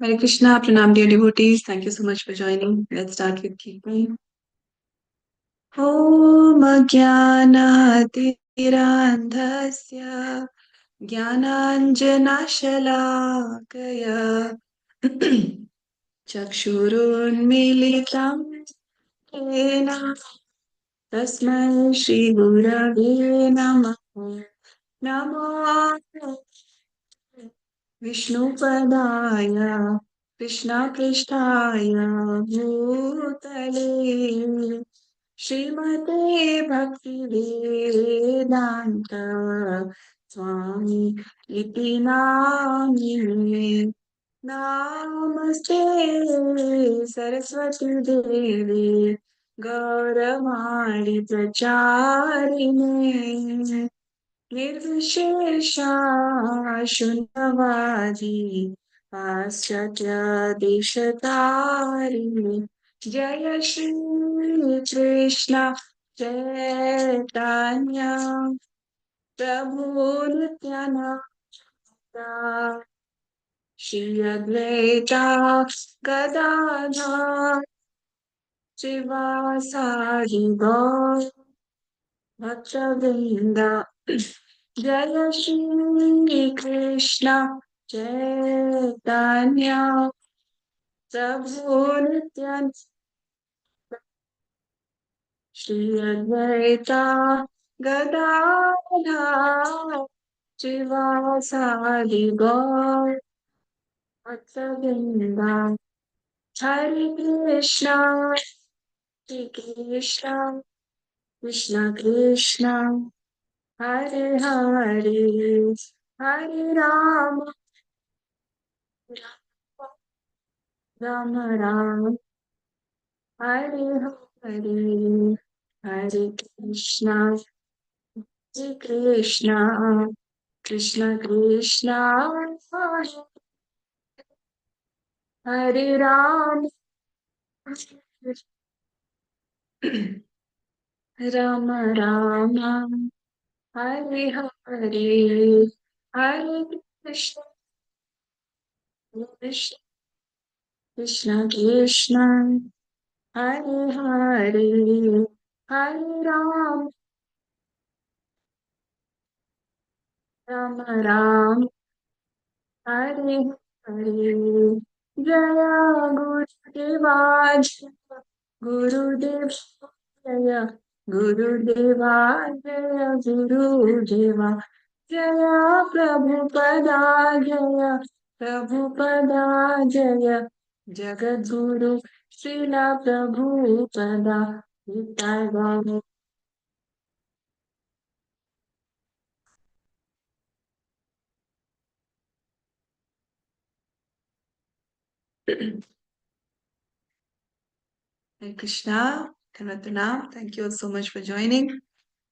Hare Krishna, Pranam dear devotees. Thank you so much for joining. Let's start with Kirtan. Om Jnanatirandhasya Jnananjanashalakaya Chakshurunmilitam Yena Tasmai Shri Gurave Namah Namo Vishnupadaya Krishna Krishnaya Bhutale Srimate Bhaktivedanta Swami Iti Namine Namaste Saraswati Devi Gauravani Pracharine Nirvishesha Shunyavadi Paschatya Deshatari Jaya Shri Krishna Chaitanya Prabhu Nityananda Shri Advaita Gadadhar Srivasadi Gaur Bhaktavrinda Jaya Shri Krishna Chaitanya Prabhu Nityananda Shri Advaita Gadadhar Srivasadi Gaur Bhaktavrinda Hare Krishna Hare Krishna Krishna Krishna Hare Hare Hare Rama Rama Rama Hare Hare Hare Krishna Hare Krishna Krishna Krishna Hare Rama Rama Rama Hare Hare Hare Krishna Krishna Krishna Krishna Hare Hare Hare Rama Rama Rama Hare Hare Jaya Gurudeva Gurudev Jaya Gurudeva Jaya Gurudeva Jaya Prabhupada Jaya Prabhupada Jaya Jagadguru Srila Prabhupada Nitai Hare Krishna, Pranam. Thank you all so much for joining.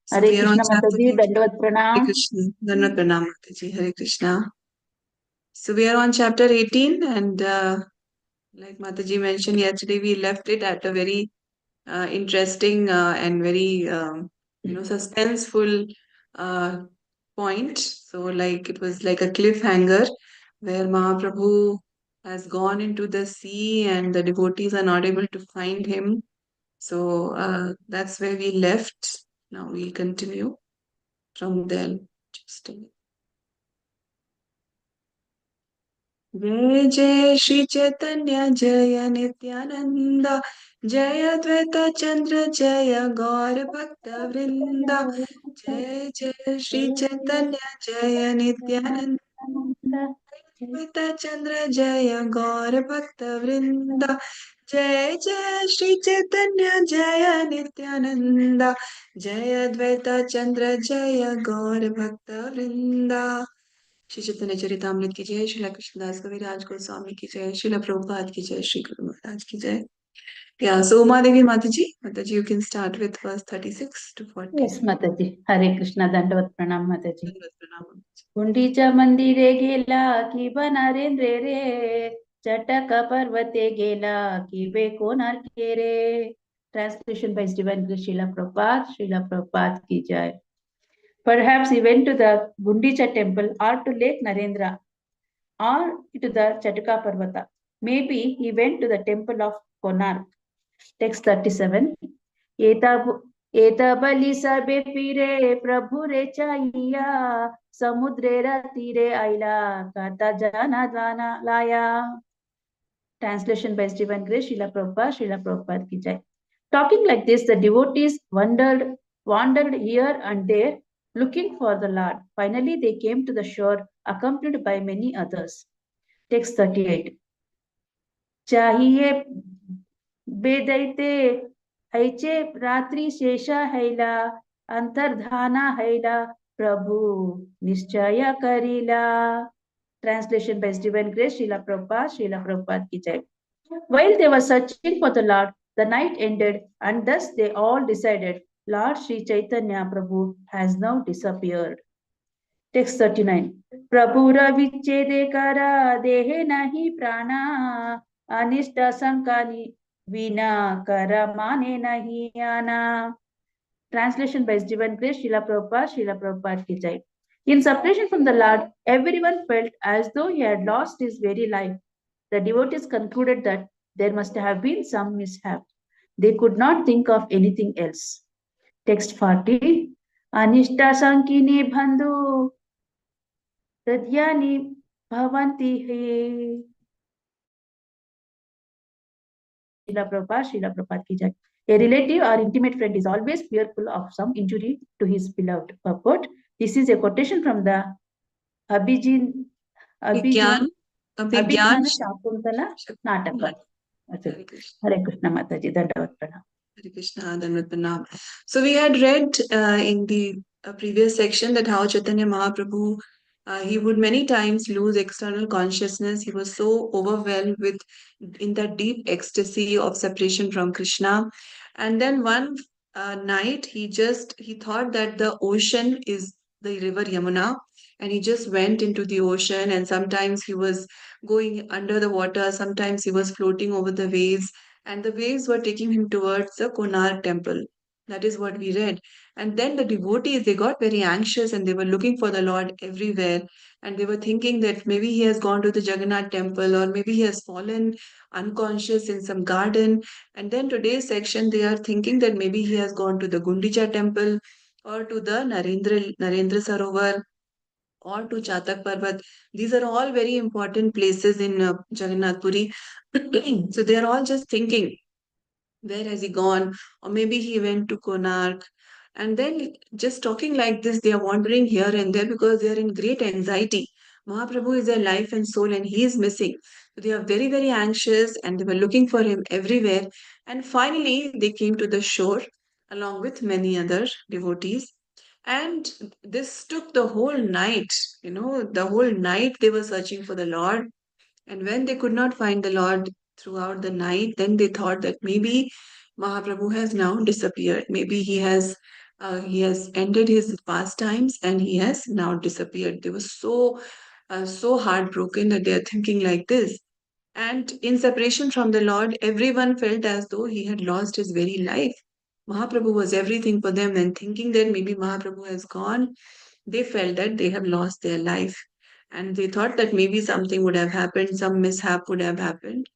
So Hare we are on Krishna chapter Mataji, 18. Dandavat Hare Pranam. Krishna, Dandavat Pranam Mataji, Hare Krishna. So we are on chapter 18 and like Mataji mentioned yesterday, we left it at a very interesting and very, suspenseful point. So like it was like a cliffhanger where Mahaprabhu has gone into the sea and the devotees are not able to find him. So that's where we left. Now we'll continue from there. Just a minute. जय जय श्री चैतन्य जय नित्यानंद जय द्वैत चंद्र जय गौर भक्त वृंदा जय जय श्री चैतन्य जय नित्यानंद द्वैत चंद्र जय गौर भक्त वृंदा जय जय श्री चैतन्य जय नित्यानंद जय द्वैत चंद्र जय गौर भक्त वृंदा श्री चैतन्य चरितामृत की जय श्रीला कृष्णदास कविराज गोस्वामी की जय श्रीला प्रभुपाद की जय श्री गुरु महाराज की जय Yeah, so Mataji, you can start with verse 36 to 40. Yes, Mataji. Hare Krishna Dandavat Pranam Mataji. Pranam. Gundicha मंदिरे गेला की बनारेंद्रे रे चटक पर्वते गेला की बेकोनार्के रे. Translation by Divine Grace Srila Prabhupada ki jai. Perhaps he went to the Gundicha temple or to Lake Narendra or to the Chataka Parvata. Maybe he went to the temple of Konark. Text 37. एतबलि सबे पीरे प्रभु रे चाहिया समुद्रे रा तीरे आइला काता जाना द्वाना लाया. Translation by Stephen Gray, Srila Prabhupada ki jai. Talking like this, the devotees wandered here and there, looking for the Lord. Finally, they came to the shore, accompanied by many others. Text 38. Chahiye बेदैते हैचे रात्रि शेषा हैला अंतर्धाना हैला प्रभु निश्चय Karila. Translation by Stephen Gray, Srila Prabhupada ki jai. While they were searching for the Lord, the night ended, and thus they all decided, Lord Sri Chaitanya Prabhu has now disappeared. Text 39. Prabhura vichede kara dehe nahi prana anishta sankani vina kara mane nahi ana. Translation by Stephen Gray, Srila Prabhupada ki jai. In separation from the Lord, everyone felt as though he had lost his very life. The devotees concluded that there must have been some mishap. They could not think of anything else. Text 40. Anishta sankini bandhu हृदयानि भवन्ति हे. Srila Prabhupada ki jai. A relative or intimate friend is always fearful of some injury to his beloved. Purport. This is a quotation from the Abhijnana Shakuntala Nataka. Hare Krishna Mataji, Dandavat Pranam. Hare Krishna, Dandavat Pranam. So we had read in the previous section that how Chaitanya Mahaprabhu, he would many times lose external consciousness. He was so overwhelmed with in that deep ecstasy of separation from Krishna. And then one night he thought that the ocean is the river Yamuna, and he just went into the ocean, and sometimes he was going under the water, sometimes he was floating over the waves, and the waves were taking him towards the Konark temple. That is what we read. And then the devotees, they got very anxious and they were looking for the Lord everywhere. And they were thinking that maybe he has gone to the Jagannath temple, or maybe he has fallen unconscious in some garden. And then today's section, they are thinking that maybe he has gone to the Gundicha temple, or to the Narendra Sarovar, or to Chatak Parvat. These are all very important places in Jagannath Puri. So they are all just thinking, where has he gone? Or maybe he went to Konark. And then just talking like this, they are wandering here and there because they are in great anxiety. Mahaprabhu is their life and soul, and he is missing. So they are very, very anxious, and they were looking for him everywhere. And finally, they came to the shore along with many other devotees. And this took the whole night. The whole night they were searching for the Lord. And when they could not find the Lord throughout the night, then they thought that maybe Mahaprabhu has now disappeared. Maybe he has ended his pastimes and he has now disappeared. They were so heartbroken that they are thinking like this. And in separation from the Lord, everyone felt as though he had lost his very life. Mahaprabhu was everything for them, and thinking that maybe Mahaprabhu has gone, they felt that they have lost their life. And they thought that maybe something would have happened, some mishap would have happened.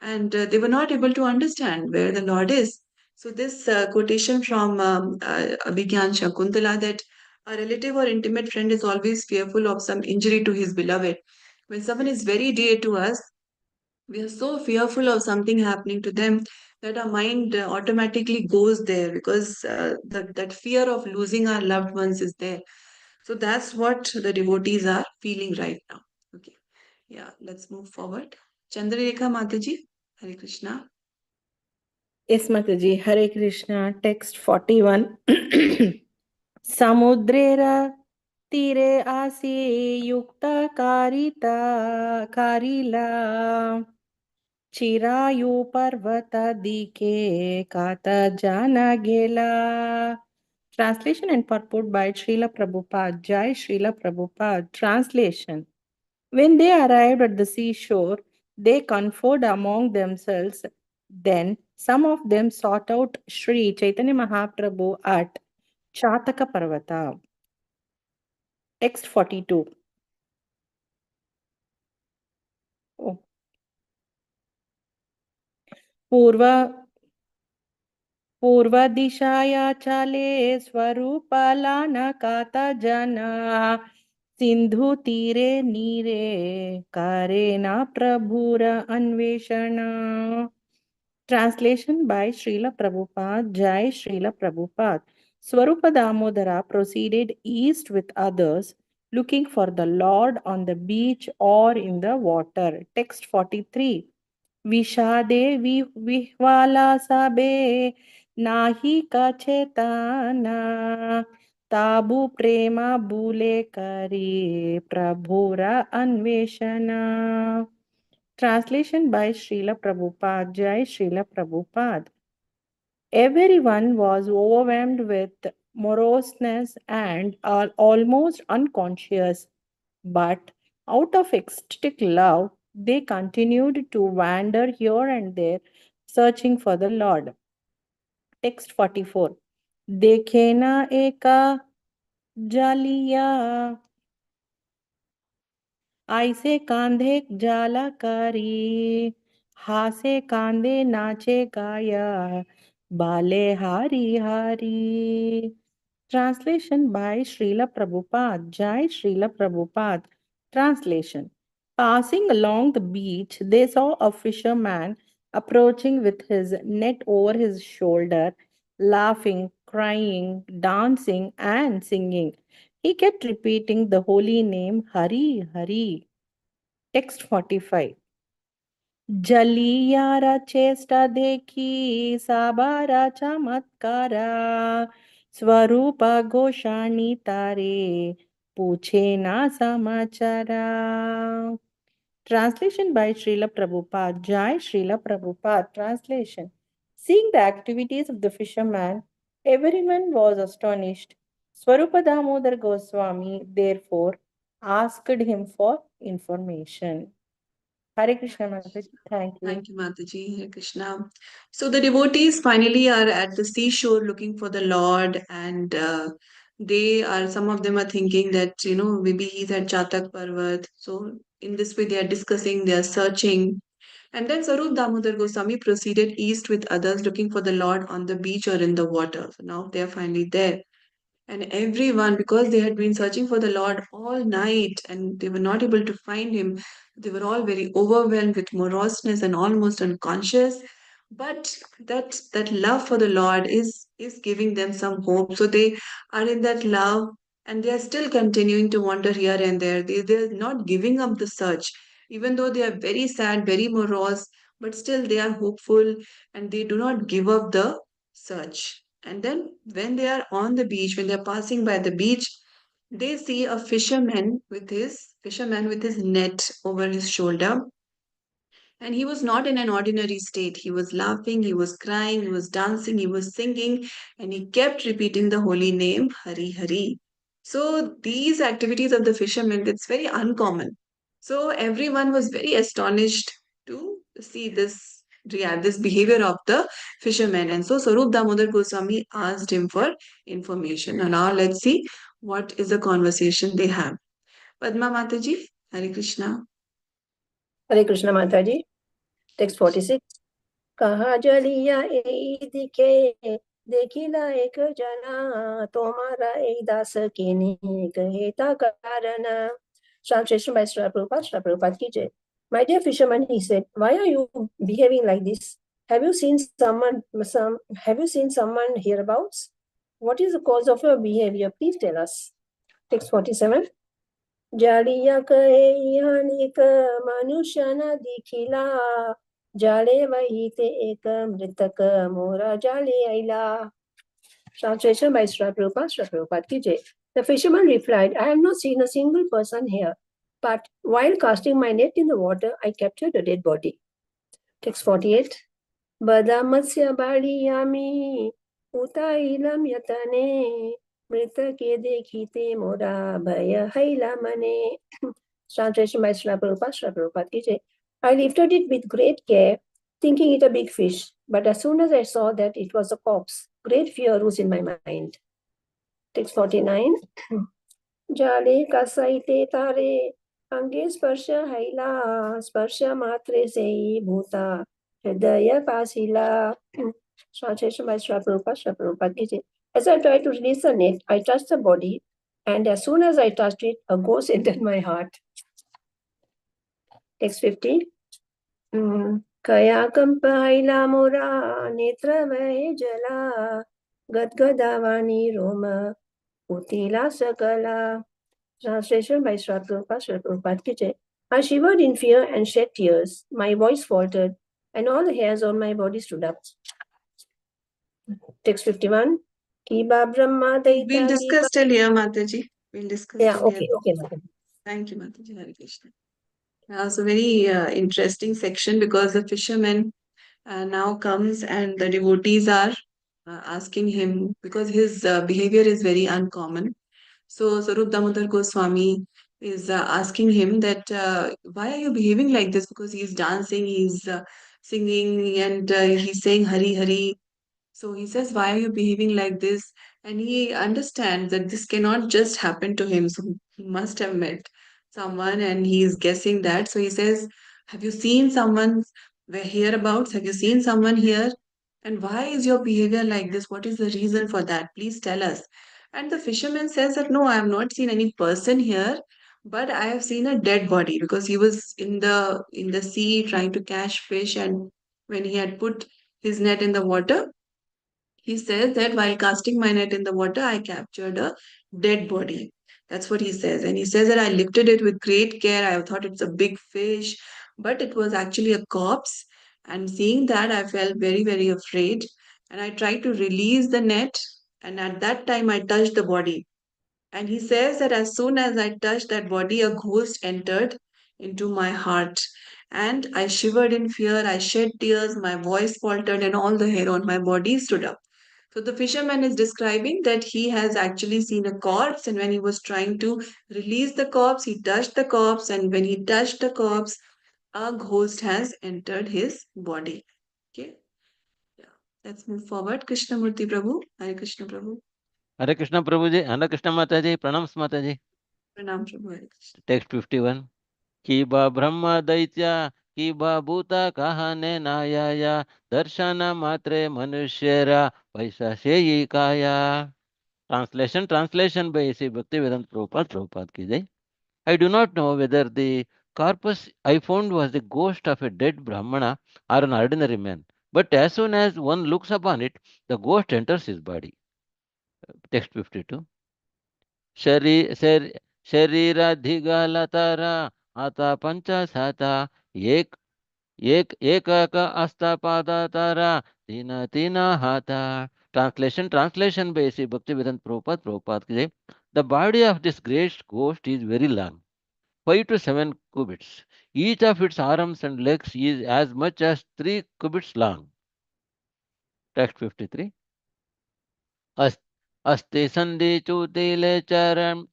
And they were not able to understand where the Lord is. So, this quotation from Abhigyan Shakuntala, that a relative or intimate friend is always fearful of some injury to his beloved. When someone is very dear to us, we are so fearful of something happening to them that our mind automatically goes there, because that fear of losing our loved ones is there. So that's what the devotees are feeling right now. Okay. Yeah, let's move forward. Chandrarekha Mataji, Hare Krishna. Yes, Mataji, Hare Krishna, text 41. Samudrera tire asi yukta karila Chirayu पर्वत दिखे kata jana gela. Translation and purport by Srila Prabhupada. Jai Srila Prabhupada. Translation. When they arrived at the seashore, they conferred among themselves. Then some of them sought out Sri Chaitanya Mahaprabhu at Chataka Parvata. Text 42. पूर्व दिशाया चाले स्वरूपाला न काता जना सिंधु तीरे नीरे करे ना प्रभुर अन्वेषण. Translation by Srila Prabhupada. Jai Srila Prabhupada. Swarupa Damodara proceeded east with others, looking for the Lord on the beach or in the water. Text 43. Vishade vihvala sabe nahi kachetana tabu prema bule kari prabhura anveshana. Translation by Srila Prabhupada. Jai Srila Prabhupada. Everyone was overwhelmed with moroseness and are almost unconscious, but out of ecstatic love, they continued to wander here and there, searching for the Lord. Text 44. Dekhe na eka jaliya ऐसे कांधे जालाकारी हासे कांधे नाचे गाया बाले हारी हारी. Translation by Srila Prabhupada. Jai Srila Prabhupada. Translation. Passing along the beach, they saw a fisherman approaching with his net over his shoulder, laughing, crying, dancing, and singing. He kept repeating the holy name Hari Hari. Text 45. जलियारा चेष्टा देखी साबारा चमत्कारा स्वरूप घोषाणी तारे पूछे ना समाचारा. Translation by Srila Prabhupada. Jai Srila Prabhupada. Translation. Seeing the activities of the fisherman, everyone was astonished. Swarupa Damodar Goswami therefore asked him for information. Hare Krishna Mataji. Thank you. Thank you, Mataji. Hare Krishna. So the devotees finally are at the seashore looking for the Lord, and some of them are thinking that, maybe he's at Chatak Parvat. So in this way, they are discussing, they are searching. And then Sarup Damodar Goswami proceeded east with others looking for the Lord on the beach or in the water. So now they are finally there. And everyone, because they had been searching for the Lord all night and they were not able to find him, they were all very overwhelmed with moroseness and almost unconscious. But that love for the Lord is giving them some hope. So they are in that love and they are still continuing to wander here and there. They're not giving up the search, even though they are very sad, very morose, but still they are hopeful and they do not give up the search. And then when they are on the beach, when they are passing by the beach, they see a fisherman with his net over his shoulder. And he was not in an ordinary state. He was laughing, he was crying, he was dancing, he was singing, and he kept repeating the holy name Hari Hari. So these activities of the fishermen, it's very uncommon. So everyone was very astonished to see this behavior of the fisherman. And so Sarup Damodar Goswami asked him for information. And now let's see what is the conversation they have. Padma Mataji, Hare Krishna. Hare Krishna Mataji. Text 46. कहा जलिया ए दिखे देखिला एक जना तुम्हारा ए दास किने कहे ता कारण. Translation by Srila Prabhupada. Srila Prabhupada ki jai. My dear fisherman, he said, why are you behaving like this? Have you seen someone hereabouts? What is the cause of your behavior? Please tell us. Text 47. जालिया कहे यानिक मनुष्य न दिखिला जाले वही ते एक मृतक मोरा जाले आइला. Translation by Srila Prabhupada. Srila Prabhupada ki jai. The fisherman replied, I have not seen a single person here, but while casting my net in the water, I captured a dead body. Text 48. Bada matsya bali yami utailam yatane mritake dekhite mora bhaya haila mane. Translation by Srila Prabhupada. Srila Prabhupada ki jai. I lifted it with great care, thinking it a big fish, but as soon as I saw that it was a corpse, great fear rose in my mind. Text 49. Jale kasaite tare ange sparsha haila sparsha matre sei bhuta Hridaya Pasila. Translation by Sri Prabhupada. As I tried to release the net, I touched the body, and as soon as I touched it, a ghost entered my heart. Text 50. Kaya kampaila mora netra vai jala gadgadavani roma utila sakala. Translation by Sri Prabhupada. I shivered in fear and shed tears. My voice faltered, and all the hairs on my body stood up. Text 51. Kiba Brahma We'll Daita discuss till here, Mataji. We'll discuss Yeah, till here. okay, Mataji. Thank you, Mataji. Hare Krishna. It's a very interesting section because the fisherman now comes and the devotees are asking him because his behavior is very uncommon. So Sarup Damodar Goswami is asking him that why are you behaving like this? Because he's dancing, he's singing, and he's saying Hari Hari. So he says, why are you behaving like this? And he understands that this cannot just happen to him. So he must have met someone and he's guessing that. So he says, have you seen someone hereabouts? Have you seen someone here? And why is your behavior like this? What is the reason for that? Please tell us. And the fisherman says that no, I have not seen any person here, but I have seen a dead body because he was in the sea trying to catch fish, and when he had put his net in the water, he says that while casting my net in the water, I captured a dead body. That's what he says. And he says that I lifted it with great care. I thought it's a big fish, but it was actually a corpse. And seeing that, I felt very, very afraid. And I tried to release the net. And at that time, I touched the body. And he says that as soon as I touched that body, a ghost entered into my heart. And I shivered in fear. I shed tears. My voice faltered, and all the hair on my body stood up. So the fisherman is describing that he has actually seen a corpse, and when he was trying to release the corpse, he touched the corpse, and when he touched the corpse, a ghost has entered his body. Okay, yeah. Let's move forward. Krishnamurti Prabhu, Hare Krishna Prabhu. Hare Krishna Prabhuji, Hare Krishna Mataji, Pranams Mataji. Pranam Prabhu, Hare Krishna. Text 51. Kiba Brahma Daitya, Kiba Bhuta Kahane Nayaya, Darshana Matre Manushera, Vaisa Seyi Kaya. Translation by C. Bhaktivedanta Prabhupada ki jai. I do not know whether the corpus I found was the ghost of a dead Brahmana or an ordinary man. But as soon as one looks upon it, the ghost enters his body. Text 52. शरीराधिगलतर आता पंचशत एक एकक अस्तपादतर तीन तीन हाथ. Translation by C. Bhaktivedanta Prabhupada ki jai. The body of this great ghost is very long, 5 to 7 cubits. Each of its arms and legs is as much as 3 cubits long. Text 53. अस्ति संधि चूतिले चरम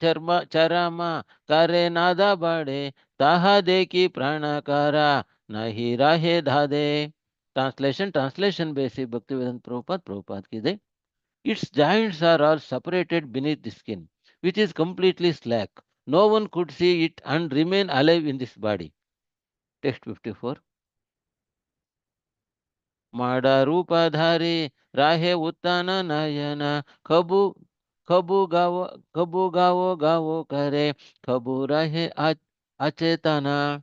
करे नादा बड़े ताहा दे की प्राणकारा नहीं राहे धादे. Translation by Sri Bhaktivedanta Prabhupada ki jai. Its joints are all separated beneath the skin, which is completely slack. No one could see it and remain alive in this body. Text 54. माड रूपधारी राहे उत्तान नयन खबु खबु गावो गावो करे खबु रहे अचेतन.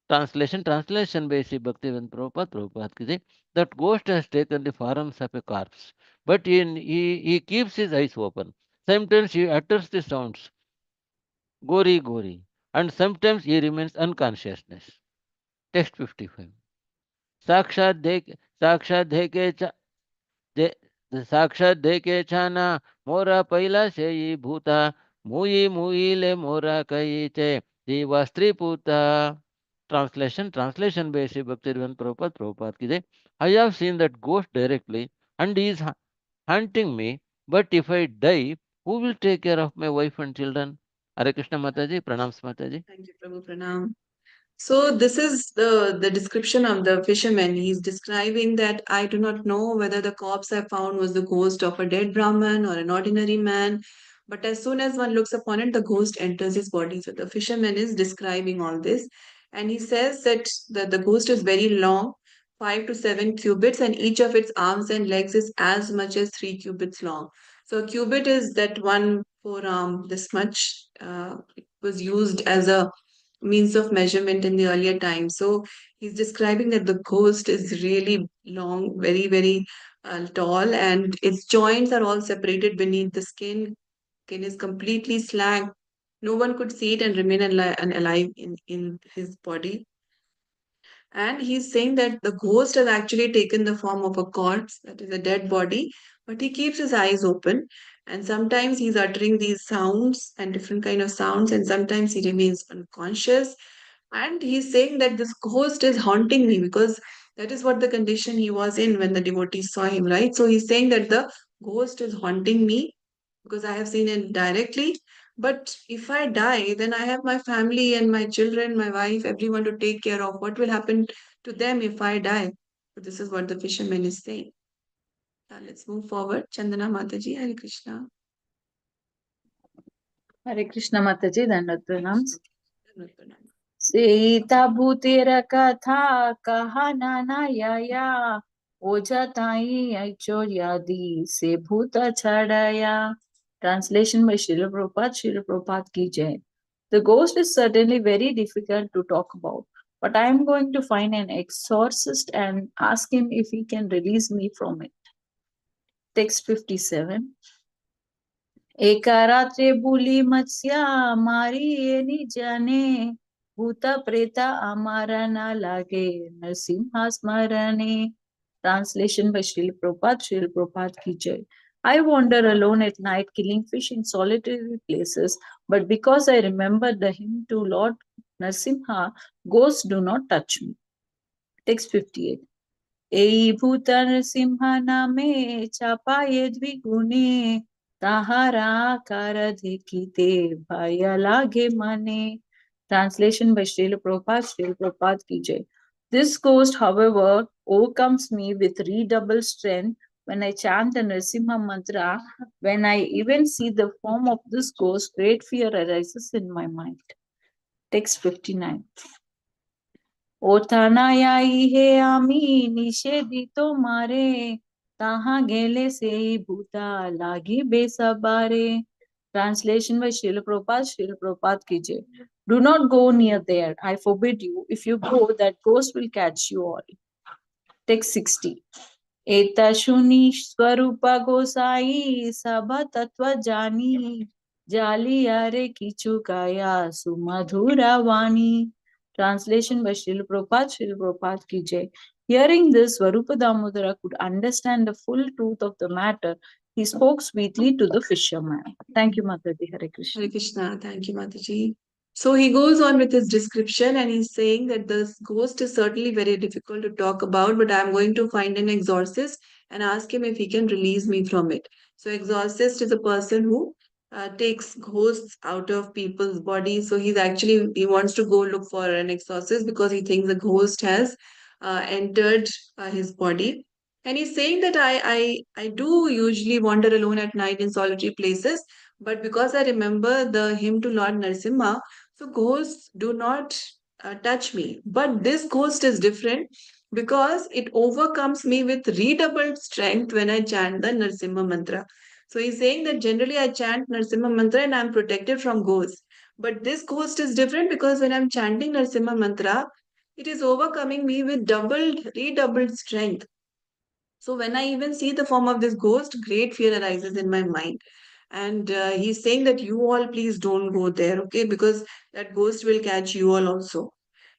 Translation by Sri Bhaktivedanta Prabhupada ki jai. That ghost has taken the forms of a corpse, but he keeps his eyes open. Sometimes he utters the sounds gori gori, and sometimes he remains unconsciousness. Text 55. साक्षात देखे साक्षात देखे छाना मोरा पहिला से ही भूता मुई मुईले मोरा कही चे जीवा स्त्री पूता. Translation by Sri Bhaktivedanta Prabhupada ki jai. I have seen that ghost directly and he is hunting me, but if I die, who will take care of my wife and children? Hare Krishna Mataji, Pranams Mataji. Thank you, Prabhu. Pranam. So this is the description of the fisherman. He's describing that I do not know whether the corpse I found was the ghost of a dead Brahman or an ordinary man. But as soon as one looks upon it, the ghost enters his body. So the fisherman is describing all this. And he says that the ghost is very long, 5 to 7 cubits, and each of its arms and legs is as much as 3 cubits long. So a cubit is that one forearm, this much. It was used as a means of measurement in the earlier times. So he's describing that the ghost is really long, very, very tall, and its joints are all separated beneath the skin. Skin is completely slack. No one could see it and remain alive in his body. And he's saying that the ghost has actually taken the form of a corpse, that is a dead body, but he keeps his eyes open. And sometimes he's uttering these sounds and different kind of sounds, and sometimes he remains unconscious. And he's saying that this ghost is haunting me because that is what the condition he was in when the devotees saw him, right? So he's saying that the ghost is haunting me because I have seen it directly. But if I die, then I have my family and my children, my wife, everyone to take care of. What will happen to them if I die? So this is what the fisherman is saying. Now let's move forward. Chandana Mataji, Hare Krishna. Hare Krishna Mataji, Dandavat Pranams. Sita भूतेर कथा कहा नाना या ओझा ताई ऐश्वर्यादि से भूत छड़ाया. Translation by Srila Prabhupada ki jai. The ghost is certainly very difficult to talk about, but I am going to find an exorcist and ask him if he can release me from it. Text 57. एका रात्रे बुली मत्स्या मारी any जाने भूत प्रेता आमारा ना लागे नरसिम्हा स्मरणे. Translation by Srila Prabhupada ki jai. I wander alone at night killing fish in solitary places, but because I remember the hymn to Lord Narasimha, ghosts do not touch me. Text 58. এই ভূত নরসিংহ নামে চাপায়ে দ্বিগুণে তাহারা আকার দেখিতে ভয় লাগে মনে. Translation by Srila Prabhupada ki jai. This ghost, however, overcomes me with redoubled strength when I chant the Narasimha mantra. When I even see the form of this ghost, great fear arises in my mind. Text 59. ও থানায় হে আমি নিষেধিত মারে তাহা গেলে সেই ভূতা লাগিবে সবারে. Translation by Srila Prabhupada ki jai. Do not go near there. I forbid you. If you go, that ghost will catch you all. Text 60. एता शुनि स्वरूप गोसाई सभा तत्व जानी जालिया रे किचु काया सुमधुरा वाणी. Translation by Srila Prabhupada ki jai. Hearing this, Swarupa Damodara could understand the full truth of the matter. He spoke sweetly to the fisherman. Thank you, Mataji. Hare Krishna. Hare Krishna. Thank you, Mataji. So he goes on with his description and he's saying that this ghost is certainly very difficult to talk about, but I'm going to find an exorcist and ask him if he can release me from it. So exorcist is a person who takes ghosts out of people's bodies. So he wants to go look for an exorcist because he thinks the ghost has entered his body. And he's saying that I do usually wander alone at night in solitary places, but because I remember the hymn to Lord Narasimha, so ghosts do not touch me. But this ghost is different because it overcomes me with redoubled strength when I chant the Narasimha mantra. So he's saying that generally I chant Narasimha mantra and I'm protected from ghosts. But this ghost is different because when I'm chanting Narasimha mantra, it is overcoming me with redoubled strength. So when I even see the form of this ghost, great fear arises in my mind. And he's saying that you all please don't go there, okay? Because that ghost will catch you all also.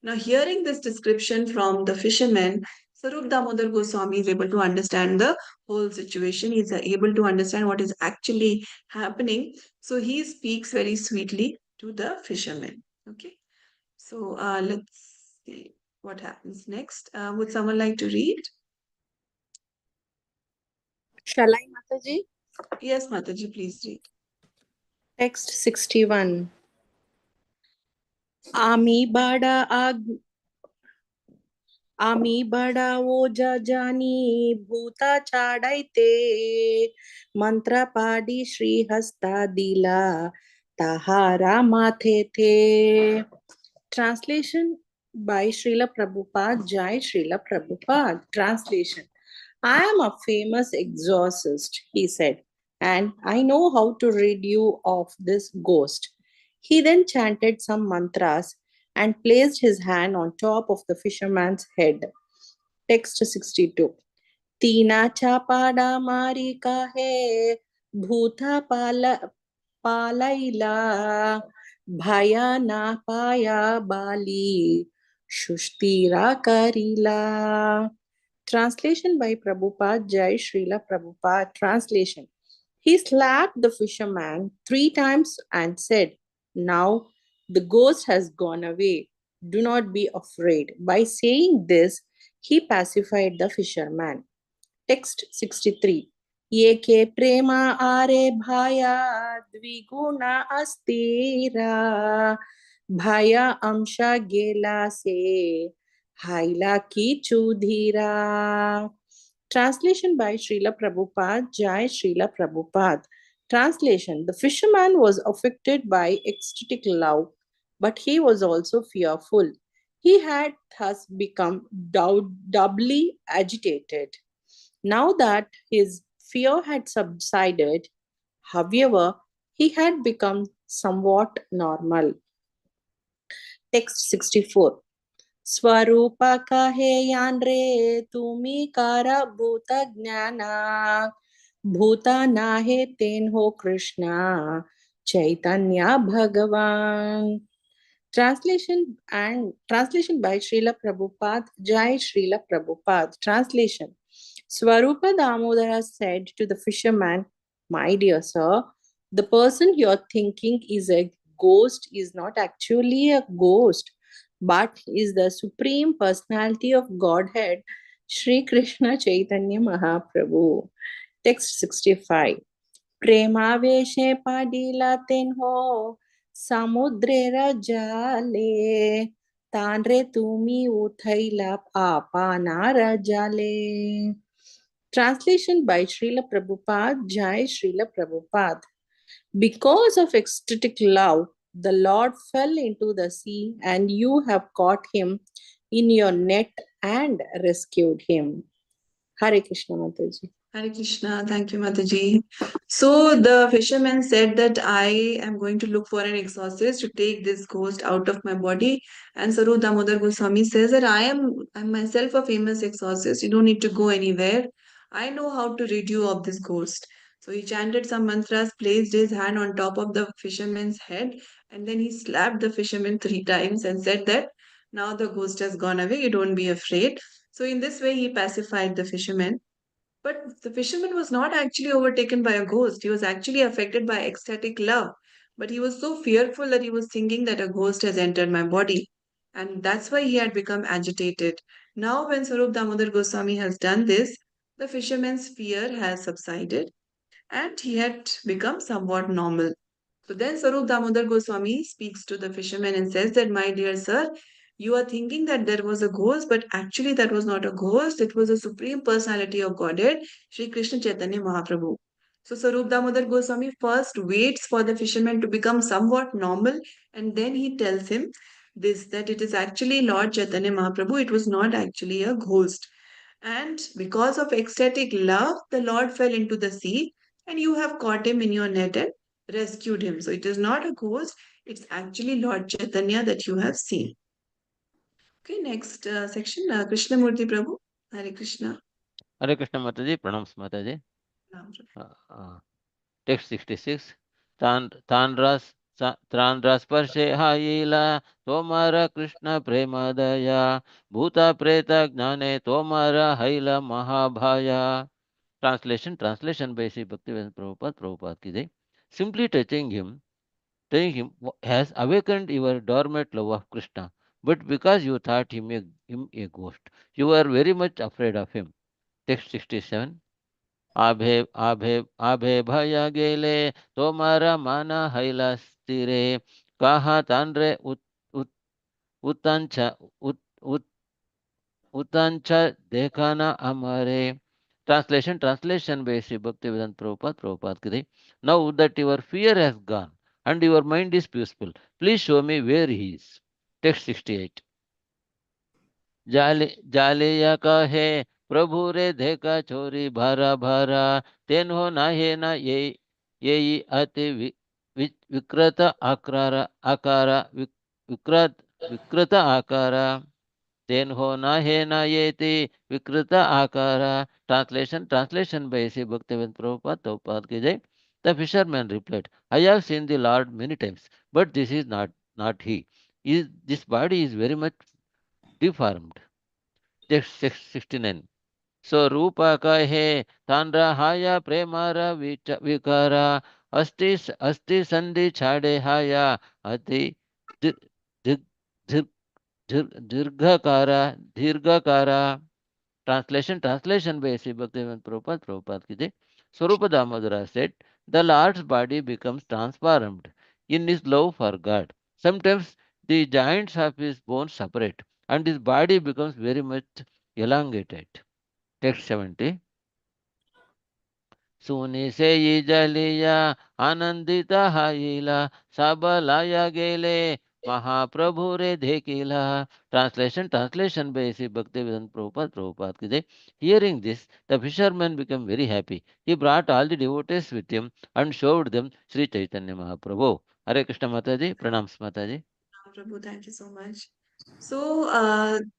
Now, hearing this description from the fisherman, Sarup Damodar Goswami is able to understand the whole situation. He's able to understand what is actually happening. So he speaks very sweetly to the fisherman. Okay. So let's see what happens next. Would someone like to read? Shall I, Mataji? Yes, Mataji, please read. Text 61. Ami bada oja jani bhuta chadaite mantra padi Shri Hasta dila tahara mathe the. Translation: by Srila Prabhupada, Jai Srila Prabhupada. Translation. I am a famous exorcist, he said, and I know how to rid you of this ghost. He then chanted some mantras and placed his hand on top of the fisherman's head. Text 62. तीना चापाडा मारी का है भूता पालैला भया ना पाया बाली शुष्टिरा Karila. Translation by Prabhupada, Jai Srila Prabhupada. Translation. He slapped the fisherman 3 times and said, Now the ghost has gone away. Do not be afraid. By saying this, he pacified the fisherman. Text 63. ये के प्रेमा आरे भाया द्विगुणा अस्थिरा भाया अंशा गेला से हाइला की चुधीरा. Translation by Srila Prabhupada, Jai Srila Prabhupada. Translation. The fisherman was affected by ecstatic love, but he was also fearful. He had thus become doubly agitated. Now that his fear had subsided, however, he had become somewhat normal. Text 64. स्वरूप कहे यान रे तुमी car भूत ज्ञाना भूता नाहे तेन हो कृष्णा चैतन्य भगवान. Translation by Srila Prabhupada, Jai Srila Prabhupada. Translation. Swarupa Damodara said to the fisherman, My dear sir, the person you're thinking is a ghost is not actually a ghost, but is the Supreme Personality of Godhead, Sri Krishna Chaitanya Mahaprabhu. Text 65. प्रेमावेशे पाडीला तेन्हो समुद्रेर जाले तांड्रे तुमी उथैला पापानार जाले. Translation by Srila Prabhupada, Jai Srila Prabhupada. Because of ecstatic love, the Lord fell into the sea and you have caught him in your net and rescued him. Hare Krishna Mataji. Hare Krishna. Thank you, Mataji. So the fisherman said that I am going to look for an exorcist to take this ghost out of my body. And Saru Damodar Goswami says that I'm myself a famous exorcist. You don't need to go anywhere. I know how to rid you of this ghost. So he chanted some mantras, placed his hand on top of the fisherman's head, and then he slapped the fisherman 3 times and said that now the ghost has gone away. You don't be afraid. So in this way, he pacified the fisherman. But the fisherman was not actually overtaken by a ghost. He was actually affected by ecstatic love. But he was so fearful that he was thinking that a ghost has entered my body. And that's why he had become agitated. Now, when Sarup Damodar Goswami has done this, the fisherman's fear has subsided and he had become somewhat normal. So then Sarup Damodar Goswami speaks to the fisherman and says that, my dear sir, you are thinking that there was a ghost, but actually that was not a ghost. It was a supreme personality of Godhead, Sri Krishna Chaitanya Mahaprabhu. So Sarup Damodar Goswami first waits for the fisherman to become somewhat normal and then he tells him this, that it is actually Lord Chaitanya Mahaprabhu. It was not actually a ghost. And because of ecstatic love, the Lord fell into the sea and you have caught him in your net and rescued him. So it is not a ghost, it's actually Lord Chaitanya that you have seen. Okay, next section, Krishnamurti Prabhu. Hare Krishna. Hare Krishna Mataji, pranams Mataji. Text 66. तांड्रास्पर्शे हायीला तोमार कृष्ण प्रेमदया भूत प्रेत ज्ञाने तोमार hell महाभाया. Translation by Sri Bhaktivedanta Prabhupada ki jai. Simply touching him has awakened your dormant love of Krishna, but because you thought him a ghost, you were very much afraid of him. Text 67. आभे आभे आभे भया गेले तोमारा माना हैला स्थिरे कहा तांड्रे उत उतंच उत उत उतंच देखना हमारे. Translation by Sri Bhaktivedanta Prabhupada ki jai. Now that your fear has gone and your mind is peaceful, please show me where he is. Text 68. जालिया कहे प्रभु रे देखा छोरी भारा भारा तेन्हो नाहे ना ये अति विकृत आकार विकृत आकार तेन्हो नाहे ना येति विकृत आकार. Translation by C. Bhaktivedanta Prabhupada ki jai. The fisherman replied, I have seen the Lord many times, but this is not he. This body is very much deformed. Text 69. So Rupa kahe Tandra haya premara vikara asti sandhi chade haya ati dir- dir- dir- dirghakara. Translation by Sri Bhaktivedanta Prabhupada ki jai. Swarupa Damodara said, the Lord's body becomes transformed in his love for God. Sometimes the joints of his bones separate and his body becomes very much elongated. Text 70. सुनी से ये जलिया आनंदित हाइला सबलाया गेले महाप्रभु रे देखिला. Translation by Sri Bhaktivedanta Prabhupada ki jai. Hearing this, the fisherman became very happy. He brought all the devotees with him and showed them Sri Chaitanya Mahaprabhu. Hare Krishna Mataji, pranams Mataji. Prabhu, thank you so much. So,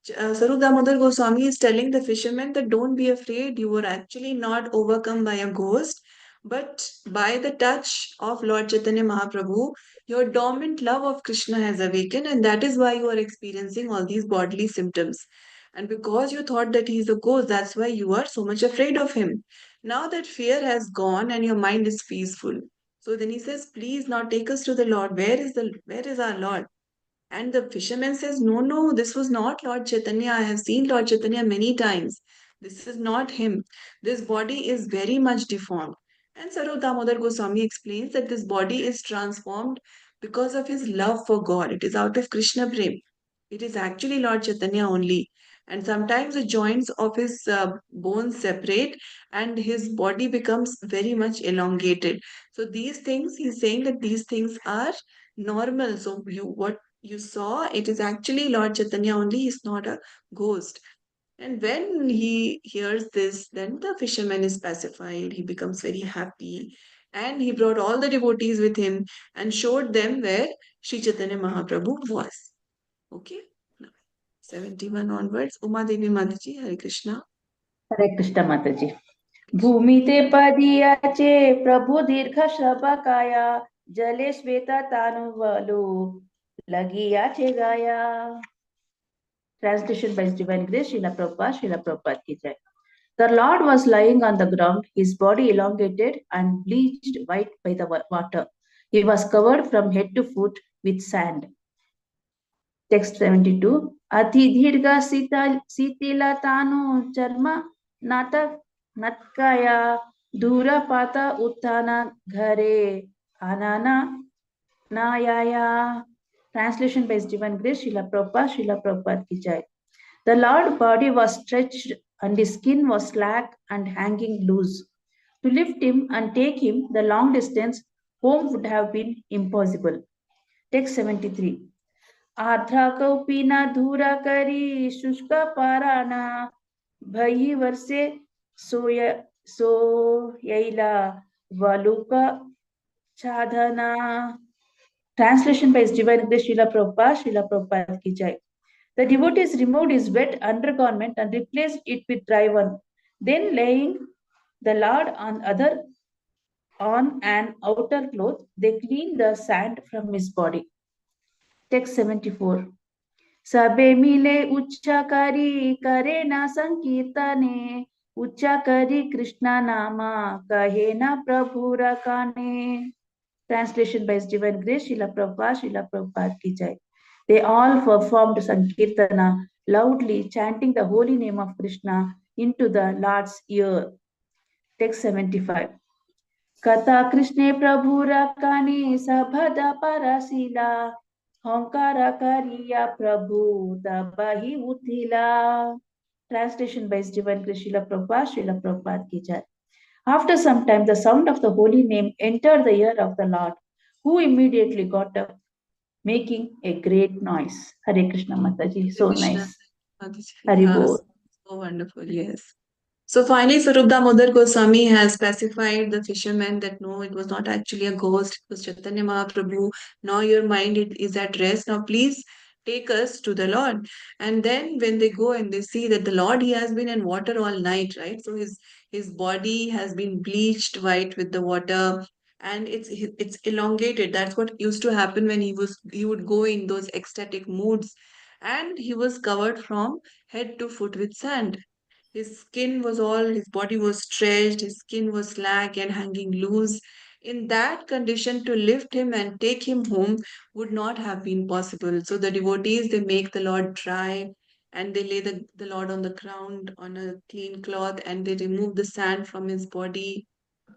Sarup Damodar Goswami is telling the fisherman that don't be afraid. You were actually not overcome by a ghost, but by the touch of Lord Chaitanya Mahaprabhu, your dormant love of Krishna has awakened, and that is why you are experiencing all these bodily symptoms. And because you thought that he is a ghost, that's why you are so much afraid of him. Now that fear has gone and your mind is peaceful. So then he says, please now take us to the Lord. Where is our Lord? And the fisherman says, no, no, this was not Lord Chaitanya. I have seen Lord Chaitanya many times. This is not him. This body is very much deformed. And Sarup Damodar Goswami explains that this body is transformed because of his love for God. It is out of Krishna Prem. It is actually Lord Chaitanya only. And sometimes the joints of his bones separate and his body becomes very much elongated. So these things, he's saying that these things are normal. So what you saw, it is actually Lord Chaitanya only, he's not a ghost. And when he hears this, then the fisherman is pacified, he becomes very happy, and he brought all the devotees with him and showed them where Sri Chaitanya Mahaprabhu was. Okay, now 71 onwards. Uma Devi Mataji, Hare Krishna. हरे कृष्ण माताजी. भूमिते पदियाचे प्रभु दीर्घ शबकाया जले श्वेता तानुवलु लगियाचे गाया. Translation by Divine Grace, Srila Prabhupada ki jai. The Lord was lying on the ground, his body elongated and bleached white by the water. He was covered from head to foot with sand. Text 72. Ati dirga sitila tanu charma nata natkaya dura pata uttana ghare anana nayaya. Translation by Divine Grace, Srila Prabhupada ki jai. The Lord's body was stretched and his skin was slack and hanging loose. To lift him and take him the long distance home would have been impossible. Text 73. Ardra कौपीना धूरा करी शुष्क Parana भई वर्षे सोयैला वालुका चाधना. Translation by Divine Grace, Srila Prabhupada ki jai. The devotees removed his wet undergarment and replaced it with dry one. Then laying the Lord on an outer cloth, they cleaned the sand from his body. Text 74. सबे मिले उच्चाकारी करे ना संकीर्तने उच्चाकारी कृष्णा नामा कहे ना प्रभु रकाने. Translation by Divine Grace, Srila Prabhupada ki jai. They all performed Sankirtana loudly, chanting the holy name of Krishna into the Lord's ear. Text 75. Kata Krishna Prabhu Rakani Sabhada Parasila Homkara Kariya Prabhu Tabahi Uthila. Translation by Divine Grace, Srila Prabhupada ki jai. After some time, the sound of the holy name entered the ear of the Lord, who immediately got up, making a great noise. Hare Krishna Mataji, so Krishna. nice. Hari Yeah, Bol. so wonderful. Yes. So finally, Swarup Damodar Goswami has specified the fisherman that no, it was not actually a ghost. It was Chaitanya Mahaprabhu. Now your mind is at rest. Now please take us to the Lord. And then when they go and they see that the Lord, he has been in water all night, right? So his body has been bleached white with the water, and it's elongated. That's what used to happen when he would go in those ecstatic moods, and he was covered from head to foot with sand. His body was stretched, his skin was slack and hanging loose. In that condition, to lift him and take him home would not have been possible. So the devotees, they make the Lord dry, and they lay the Lord on the ground on a clean cloth, and they remove the sand from his body,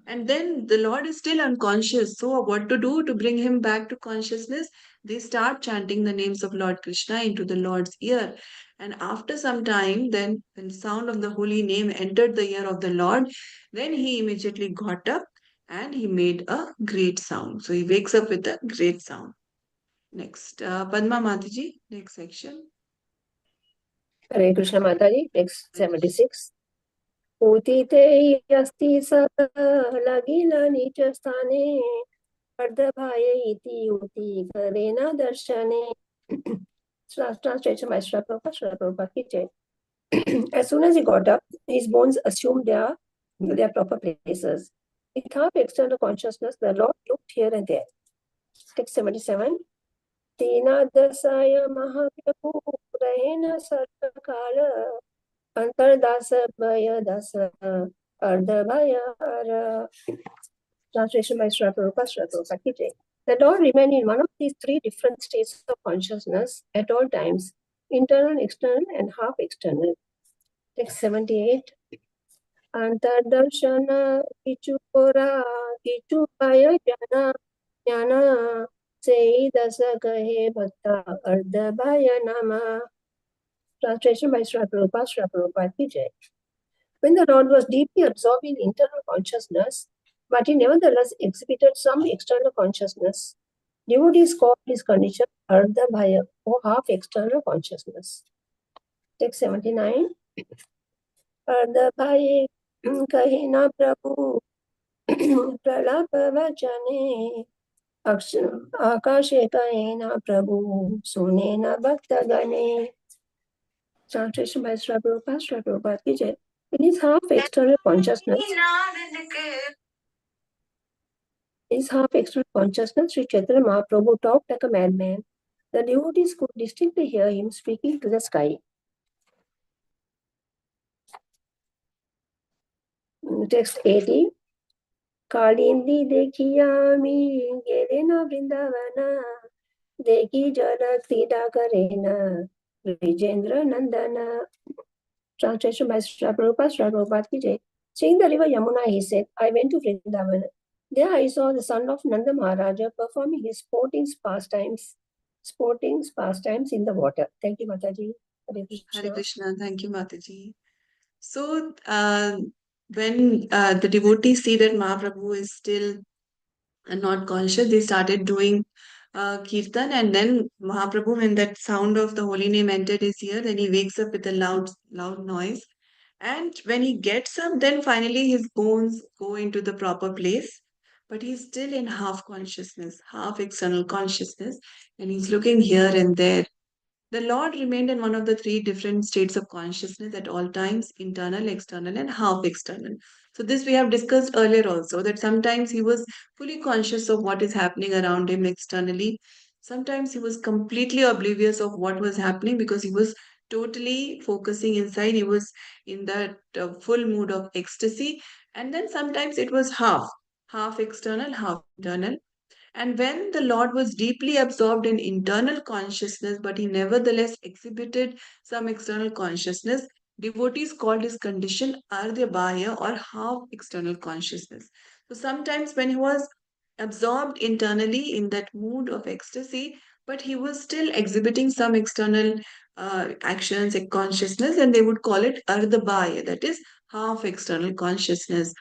and then the Lord is still unconscious. So, what to do to bring him back to consciousness? They start chanting the names of Lord Krishna into the Lord's ear. And after some time, then when the sound of the holy name entered the ear of the Lord, then he immediately got up and he made a great sound. So, he wakes up with a great sound. Next, Padma Mataji, next section. Hare Krishna Mataji, text 76. उदिते अस्ति सः लगिल नीच स्थाने अर्धभाये इति उति करेण दर्शने. Translation by Srila Prabhupada ki jai. As soon as he got up, his bones assumed their proper places. With half external consciousness, the Lord looked here and there. Text 77. Tinadasaya Mahaprabhu Rahena Sarvakala Antardasa Bhaya Dasa Ardhabhaya. Translation by Srila Prabhupada ki jai. The Lord remained in one of these three different states of consciousness at all times, internal, external, and half external. Text 78. Antardarshana Kichupora Kichupaya Jana Jnana Sei Dasa Kahe Bhakta Ardhabhaya Nama. Translation by Srila Prabhupada ki jai. When the Lord was deeply absorbed in internal consciousness, but he nevertheless exhibited some external consciousness, devotees called this condition Ardhabhaya, or half external consciousness. Text 79. Ardhabhaye kahina prabhu pralapa vachane akashe kahina prabhu sunena bhakta gane. Translation by Srila Prabhupada ki jai. In his half external consciousness, Sri Chaitanya Mahaprabhu talked like a madman. The devotees could distinctly hear him speaking to the sky. Text 80. Kalindi dekhiyami gelena vrindavana dekhi jala krida karena Vijendra Nandana. Translation by Srila Prabhupada ki jai. Seeing the river Yamuna, he said, I went to Vrindavan. There I saw the son of Nanda Maharaja performing his pastimes in the water. Thank you, Mataji. Hare Krishna. Hare Krishna. Thank you, Mataji. So, when the devotees see that Mahaprabhu is still not conscious, they started doing kirtan, and then Mahaprabhu, when that sound of the holy name entered his ear, then he wakes up with a loud noise. And when he gets up, then finally his bones go into the proper place. But he's still in half consciousness, half external consciousness, and he's looking here and there. The Lord remained in one of the three different states of consciousness at all times: internal, external, and half external. So, this we have discussed earlier also, that sometimes he was fully conscious of what is happening around him externally. Sometimes he was completely oblivious of what was happening because he was totally focusing inside. He was in that full mood of ecstasy. And then sometimes it was half external, half internal. And when the Lord was deeply absorbed in internal consciousness, but he nevertheless exhibited some external consciousness, devotees called his condition Ardhya Bahya, or half external consciousness. So sometimes when he was absorbed internally in that mood of ecstasy, but he was still exhibiting some external actions and consciousness, and they would call it Ardha Bahya, that is half external consciousness.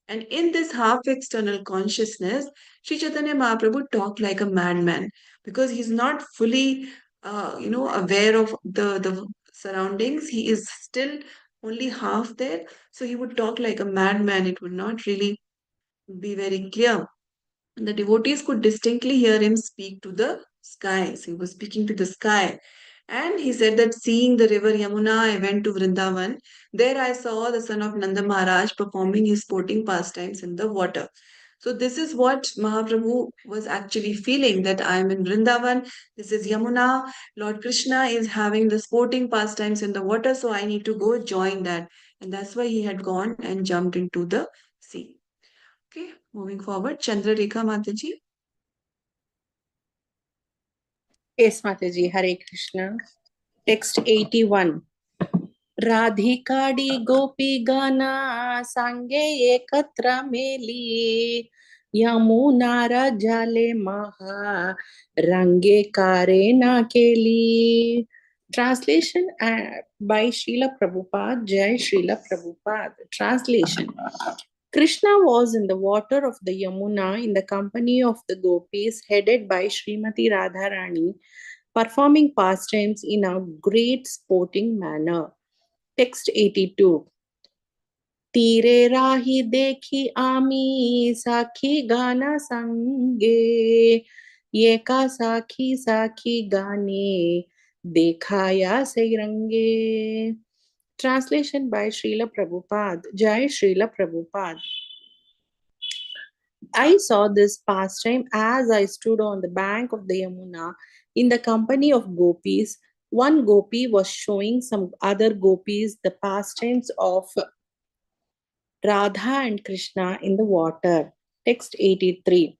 And in this half external consciousness, Sri Chaitanya Mahaprabhu talked like a madman because he's not fully, aware of the surroundings. He is still only half there. So he would talk like a madman. It would not really be very clear. The devotees could distinctly hear him speak to the skies. He was speaking to the sky. And he said that seeing the river Yamuna, I went to Vrindavan. There I saw the son of Nanda Maharaj performing his sporting pastimes in the water. So this is what Mahaprabhu was actually feeling, that I am in Vrindavan. This is Yamuna. Lord Krishna is having the sporting pastimes in the water, so I need to go join that. And that's why he had gone and jumped into the sea. Okay, moving forward, Chandra Rekha Mataji. Yes, Mataji, Hare Krishna. Text 81. राधिकाडी गोपी गाना सांगे एकत्र मेली यमुनार जाले महा रंगे कारे ना केली. Translation by Srila Prabhupada. Jai Srila Prabhupada. Translation. Krishna was in the water of the Yamuna in the company of the gopis headed by Srimati Radharani, performing pastimes in a great sporting manner. Text 82. तीरे राही देखी आमी साखी गाना संगे ये का साखी साखी गाने देखा से रंगे. Translation by Srila Prabhupada. Jai Srila Prabhupada. I saw this pastime as I stood on the bank of the Yamuna in the company of gopis. One gopi was showing some other gopis the pastimes of Radha and Krishna in the water. Text 83.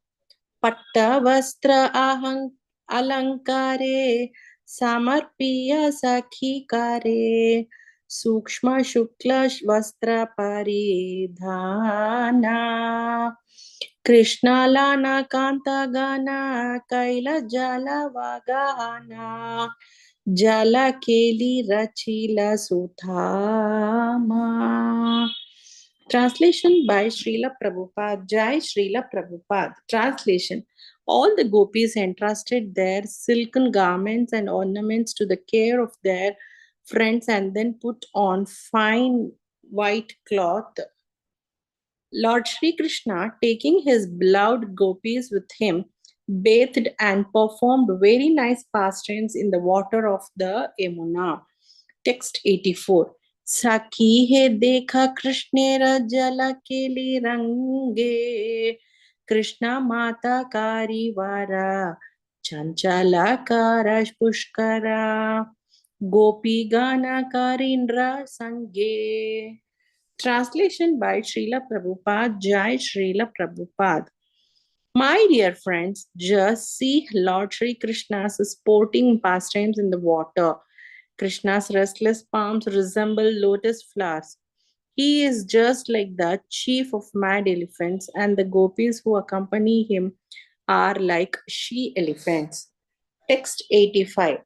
Patta vastra ahang alankare samarpiya sakhikare sukshma shukla vastra paridhana Krishna lana kanta gana kaila jala vagana jala keli rachila suthama. Translation by Srila Prabhupada. Jai Srila Prabhupada. Translation. All the gopis entrusted their silken garments and ornaments to the care of their friends and then put on fine white cloth. Lord Sri Krishna, taking his beloved gopis with him, bathed and performed very nice pastimes in the water of the Yamuna. Text 84. Sakhi he dekha Krishnera jala keli range Krishna mata kari vara chanchala karash pushkara gopi gana karindra sange. Translation by Srila Prabhupada. Jai Srila Prabhupada. My dear friends, just see Lord Sri Krishna's sporting pastimes in the water. Krishna's restless palms resemble lotus flowers. He is just like the chief of mad elephants, and the gopis who accompany him are like she elephants. Text 85.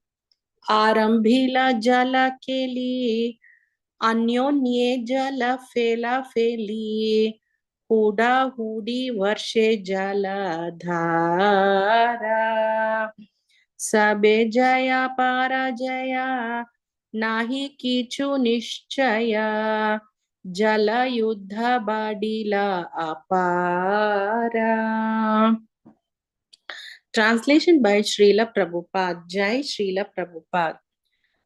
Arambhila jala keli, अन्योन्ये जल फेला फेली Hooda hoodie वर्षे जलधारा सबे जया पराजया नाही किछु निश्चया जल युद्ध बाडिला अपारा. Translation by Srila Prabhupada. Jai Srila Prabhupada.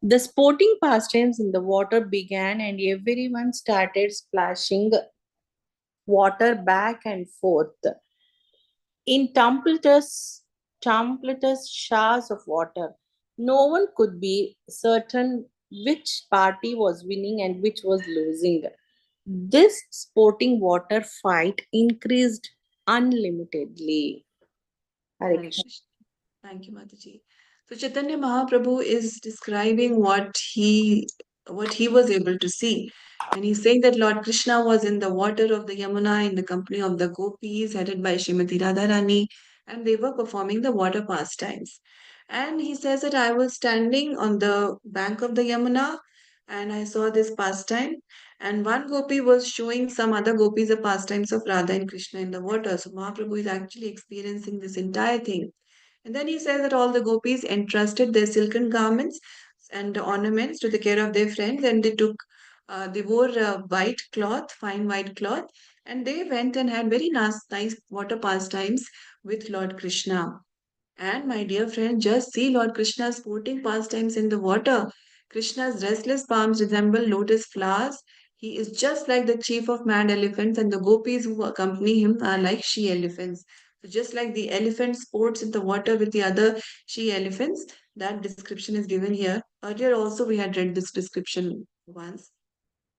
The sporting pastimes in the water began, and everyone started splashing water back and forth in tumultuous showers of water. No one could be certain which party was winning and which was losing. This sporting water fight increased unlimitedly. Hare Krishna. Thank you, Mataji. So Chaitanya Mahaprabhu is describing what he was able to see. And he's saying that Lord Krishna was in the water of the Yamuna in the company of the gopis headed by Srimati Radharani, and they were performing the water pastimes. And he says that I was standing on the bank of the Yamuna and I saw this pastime. And one gopi was showing some other gopis the pastimes of Radha and Krishna in the water. So Mahaprabhu is actually experiencing this entire thing. And then he says that all the gopis entrusted their silken garments and ornaments to the care of their friends, and they wore white cloth, fine white cloth, and they went and had very nice water pastimes with Lord Krishna. And my dear friend, just see Lord Krishna's sporting pastimes in the water. Krishna's restless palms resemble lotus flowers. He is just like the chief of mad elephants, and the gopis who accompany him are like she elephants. So, just like the elephant sports in the water with the other she elephants, that description is given here. Earlier, also, we had read this description once.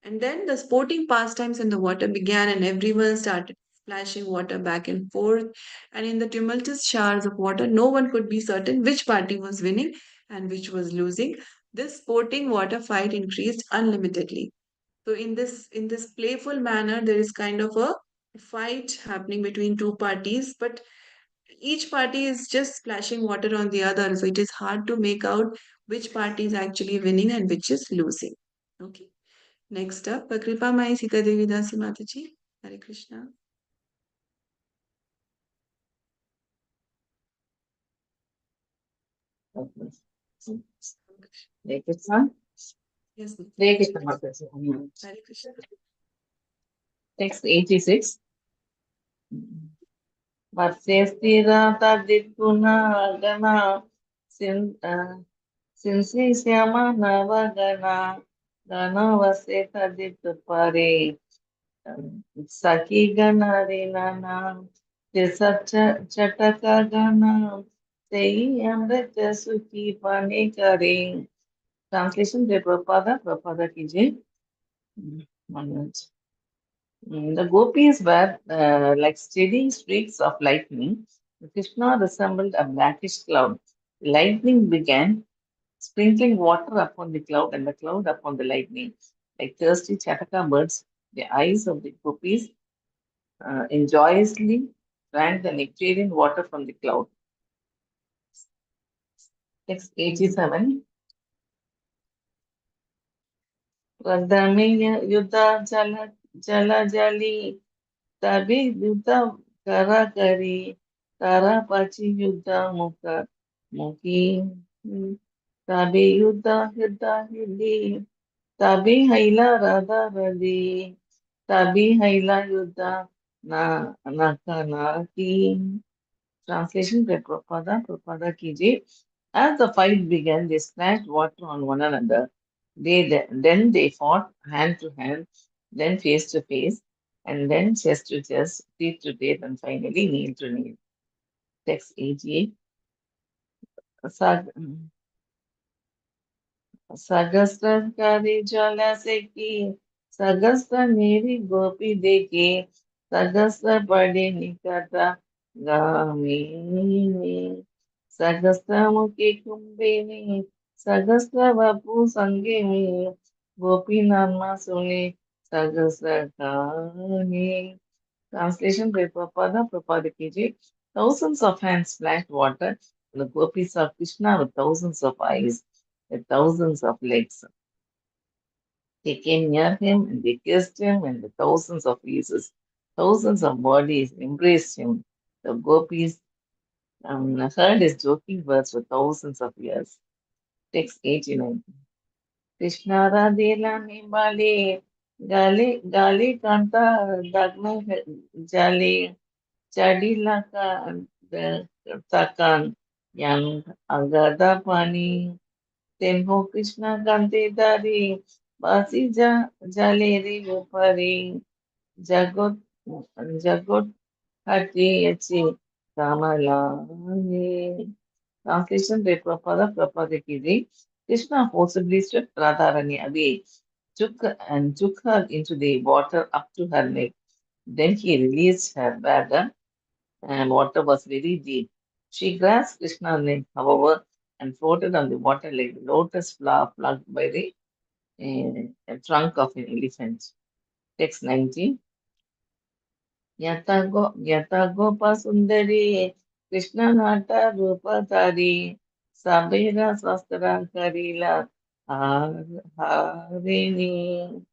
And then the sporting pastimes in the water began, and everyone started splashing water back and forth. And in the tumultuous showers of water, no one could be certain which party was winning and which was losing. This sporting water fight increased unlimitedly. So in this playful manner, there is kind of a fight happening between two parties, but each party is just splashing water on the other. So it is hard to make out which party is actually winning and which is losing. Okay. Next up, Kripa Mai Sita Devi Dasi Mataji. Hare Krishna. Hare Krishna. Yes, ma'am. Hare Krishna Mataji. Hare Krishna. Text 86. Vatsestira taditguna gana sinsi syama navagana gana vase taditupare Saki gana rinana Tisat chataka gana Sei amrita suki pane kare. Translation by Prabhupada Kiji. 1 minute. The gopis were like steady streaks of lightning. Krishna resembled a blackish cloud. The lightning began sprinkling water upon the cloud and the cloud upon the lightning. Like thirsty chataka birds, the eyes of the gopis joyously drank the nectarian water from the cloud. Text 87. Pradamiya Yuddha Jala Jali Tabi Yuddha Kara Kari Tara Pachi Yuddha Mukha Mukhi Tabi Yuddha Yuddha Yudhi Tabi Haila Radha Radhi Tabi Haila Yuddha Naka Naki. Translation by Prabhupada Kiji. As the fight began, they splashed water on one another. Then they fought hand to hand, then face to face, and then chest to chest, teeth to teeth, and finally nail to nail. Text 88. Sag- Sagastakari jala seki, Sagastra neri gopi deke, Sagastra pade nikata gamini, Sagastra mukhi kumbini, Sagastra vapu sangemi, Gopi nama suni, Sagastra kani. Translation by Prabhupada Kiji. Thousands of hands splashed water, and the gopis saw Krishna with thousands of eyes, with thousands of legs. They came near him and they kissed him, and with thousands of faces, thousands of bodies embraced him. The gopis heard his joking words for thousands of years. Text 89. Krishna Radhela Nimbale, Gali Kanta Dagna Jale. Chadilaka takan yang agada pani tempo Krishna kante dari basi jaleri upari jagot jagot hati yachi kamalani. Translation by Prabhupada Kiri. Krishna forcibly stripped Radharani away, took her into the water up to her neck. Then he released her where the water was very deep. She grasped Krishna's neck, however, and floated on the water like the lotus flower plucked by the trunk of an elephant. Text 19. Yata Gopa Sundari, Krishna Nata Rupa Tari, Sabira Swastra Karila, Harini,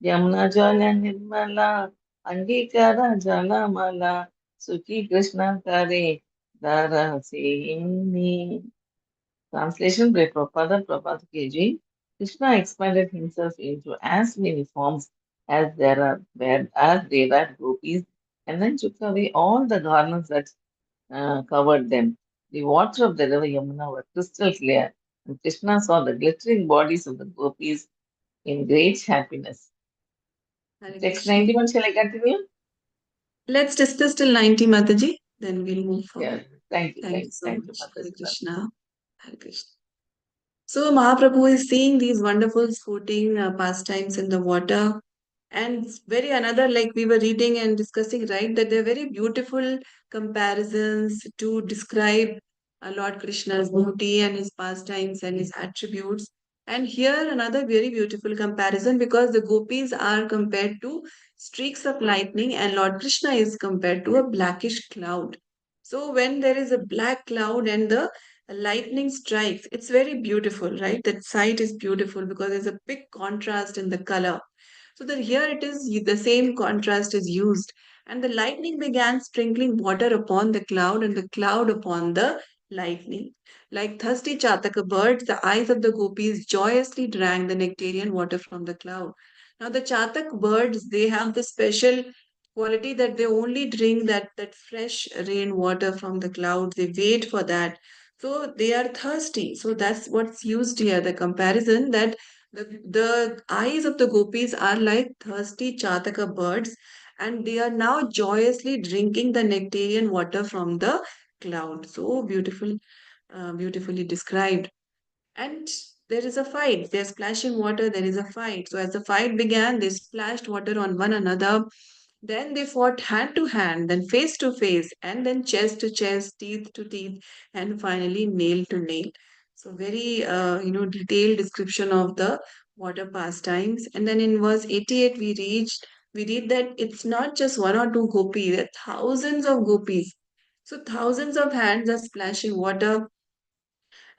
Yamuna Jala Nirmala, Angikara Jala Mala, Suki Krishna Kare, Darasini. Translation by Prabhupada KG. Krishna expanded himself into as many forms as there are gopis, and then took away all the garments that covered them. The water of the river Yamuna were crystal clear, and Krishna saw the glittering bodies of the gopis in great happiness. Hare Text Krishna. 91, shall I continue? Let's discuss till 90, Mataji. Then we'll move Yeah, forward. thank you, Thank you so thank you, much. Hare Mataji. Krishna. Hare Krishna. So Mahaprabhu is seeing these wonderful sporting pastimes in the water. And very another, like we were reading and discussing, right, that they're very beautiful comparisons to describe Lord Krishna's beauty and his pastimes and his attributes. And here another very beautiful comparison because the gopis are compared to streaks of lightning and Lord Krishna is compared to a blackish cloud. So when there is a black cloud and the lightning strikes, it's very beautiful, right? That sight is beautiful because there's a big contrast in the color. So that here it is the same contrast is used. And the lightning began sprinkling water upon the cloud and the cloud upon the lightning. Like thirsty Chataka birds, the eyes of the gopis joyously drank the nectarian water from the cloud. Now the Chatak birds, they have the special quality that they only drink that fresh rain water from the clouds. They wait for that. So they are thirsty. So that's what's used here, the comparison that the eyes of the gopis are like thirsty Chataka birds, and they are now joyously drinking the nectarian water from the cloud. So beautiful, beautifully described. And there is a fight. They're splashing water. There is a fight. So as the fight began, they splashed water on one another. Then they fought hand to hand, then face to face, and then chest to chest, teeth to teeth, and finally nail to nail. So very detailed description of the water pastimes. And then in verse 88 we read that it's not just one or two gopis, there are thousands of gopis. So thousands of hands are splashing water,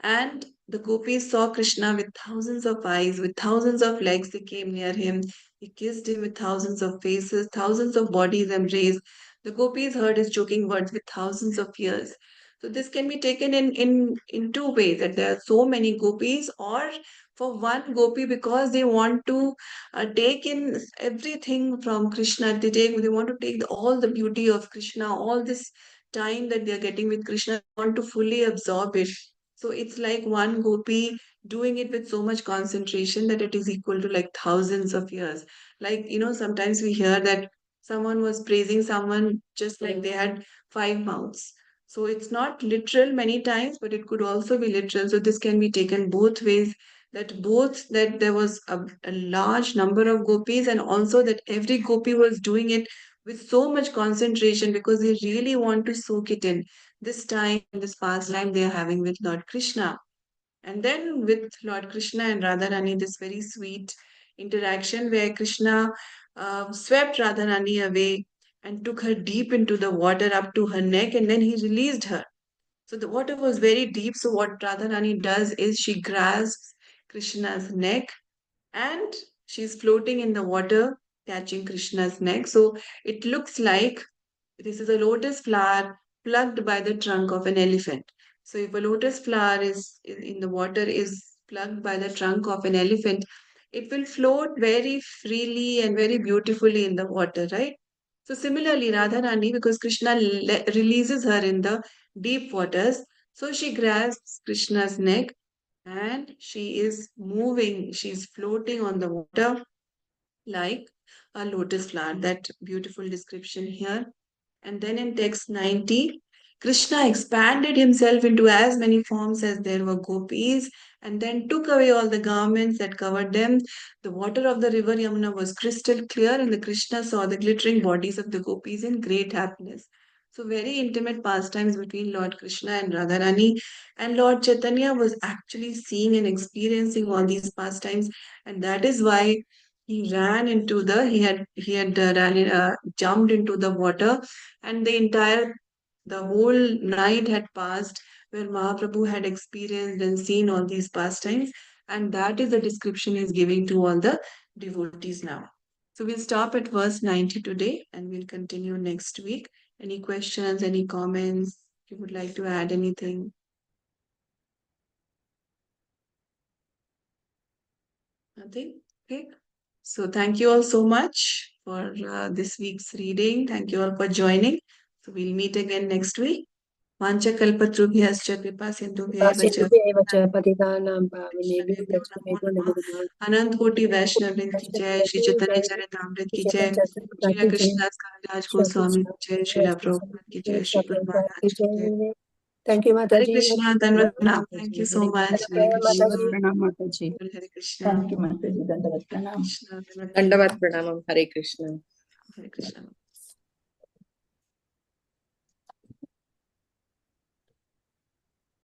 and the gopis saw Krishna with thousands of eyes, with thousands of legs. They came near him. He kissed him with thousands of faces, thousands of bodies embraced. The gopis heard his choking words with thousands of ears. So this can be taken in two ways, that there are so many gopis, or for one gopi because they want to take in everything from Krishna. They want to take all the beauty of Krishna, all this time that they are getting with Krishna, they want to fully absorb it. So it's like one gopi doing it with so much concentration that it is equal to like thousands of years. Like, sometimes we hear that someone was praising someone just like they had five mouths. So it's not literal many times, but it could also be literal. So this can be taken both ways, that there was a large number of gopis and also that every gopi was doing it with so much concentration because they really want to soak it in this time, this pastime they are having with Lord Krishna. And then with Lord Krishna and Radharani, this very sweet interaction where Krishna swept Radharani away and took her deep into the water up to her neck, and then he released her. So the water was very deep. So what Radharani does is she grasps Krishna's neck and she's floating in the water, catching Krishna's neck. So it looks like this is a lotus flower plucked by the trunk of an elephant. So if a lotus flower is in the water is plucked by the trunk of an elephant, it will float very freely and very beautifully in the water, right? So similarly, Radharani, because Krishna releases her in the deep waters, so she grasps Krishna's neck and she is moving, she's floating on the water like a lotus flower. That beautiful description here. And then in text 90, Krishna expanded himself into as many forms as there were gopis and then took away all the garments that covered them. The water of the river Yamuna was crystal clear, and the Krishna saw the glittering bodies of the gopis in great happiness. So, very intimate pastimes between Lord Krishna and Radharani. And Lord Chaitanya was actually seeing and experiencing all these pastimes, and that is why he ran into the he had jumped into the water, and the whole night had passed where Mahaprabhu had experienced and seen all these pastimes, and that is the description he's giving to all the devotees now. So we'll stop at verse 90 today and we'll continue next week. Any questions, any comments? If you would like to add anything? Nothing? Okay. So thank you all so much for this week's reading. Thank you all for joining. So we'll meet again next week. Vancha kalpatrubhyascha kripa sindhubhyeva cha पतितानां पावनेभ्यो वैष्णवेभ्यो नमो नमः। अनंत कोटि वैष्णव वृंद की जय, श्री चैतन्य चरितामृत की जय, श्रीला कृष्णदास कविराज गोस्वामी की जय, श्रीला प्रभुपाद की जय, श्री गुरु महाराज की जय। थैंक यू माता हरे जी। कृष्णा, धन्यवाद प्रणाम। Thank you so much. हरे माता कृष्णा, जी। प्रणाम माता जी। हरे कृष्णा, थैंक यू माता जी, दंडवत हरे प्रणाम। कृष्णा, दंडवत प्रणामम। हरे कृष्ण। हरे कृष्णा।